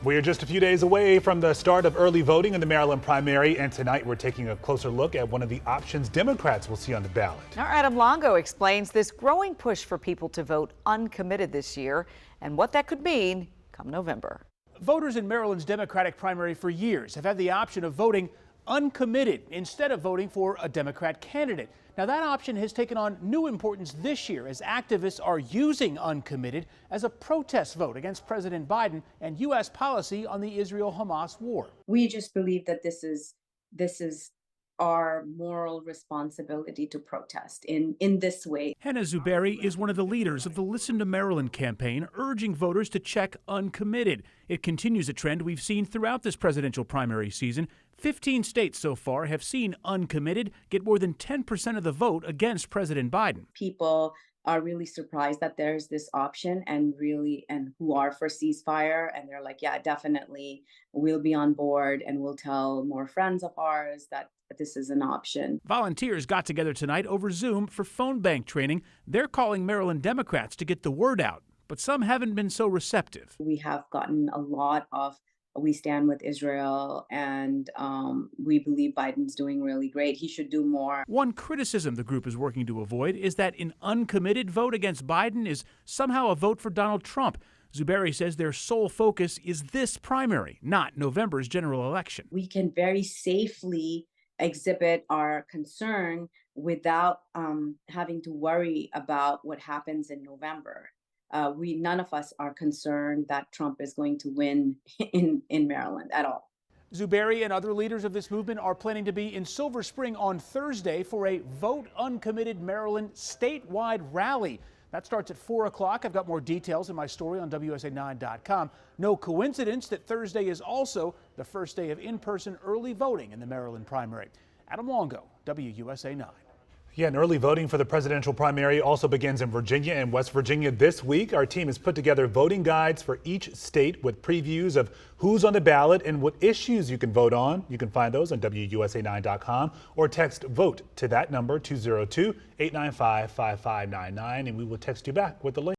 We are just a few days away from the start of early voting in the Maryland primary, and tonight we're taking a closer look at one of the options Democrats will see on the ballot. Our Adam Longo explains this growing push for people to vote uncommitted this year and what that could mean come November. Voters in Maryland's Democratic primary for years have had the option of voting uncommitted instead of voting for a Democrat candidate. Now, that option has taken on new importance this year as activists are using uncommitted as a protest vote against President Biden and U.S. policy on the Israel-Hamas war. We just believe that this is our moral responsibility to protest in this way. Hannah Zubairi is one of the leaders of the Listen to Maryland campaign, urging voters to check uncommitted. It continues a trend we've seen throughout this presidential primary season. 15 states so far have seen uncommitted get more than 10% of the vote against President Biden. People are really surprised that there's this option and who are for ceasefire, and they're like, yeah, definitely, we'll be on board, and we'll tell more friends of ours that this is an option. Volunteers got together tonight over Zoom for phone bank training. They're calling Maryland Democrats to get the word out, but some haven't been so receptive. We have gotten a lot of "we stand with Israel," and we believe Biden's doing really great. He should do more. One criticism the group is working to avoid is that an uncommitted vote against Biden is somehow a vote for Donald Trump. Zubairi says their sole focus is this primary, not November's general election. We can very safely exhibit our concern without having to worry about what happens in November. None of us are concerned that Trump is going to win in Maryland at all. Zubairi and other leaders of this movement are planning to be in Silver Spring on Thursday for a Vote Uncommitted Maryland statewide rally. That starts at 4 o'clock. I've got more details in my story on WUSA9.com. No coincidence that Thursday is also the first day of in-person early voting in the Maryland primary. Adam Longo, WUSA 9. Yeah, and early voting for the presidential primary also begins in Virginia and West Virginia this week. Our team has put together voting guides for each state with previews of who's on the ballot and what issues you can vote on. You can find those on WUSA9.com or text VOTE to that number, 202-895-5599, and we will text you back with the link.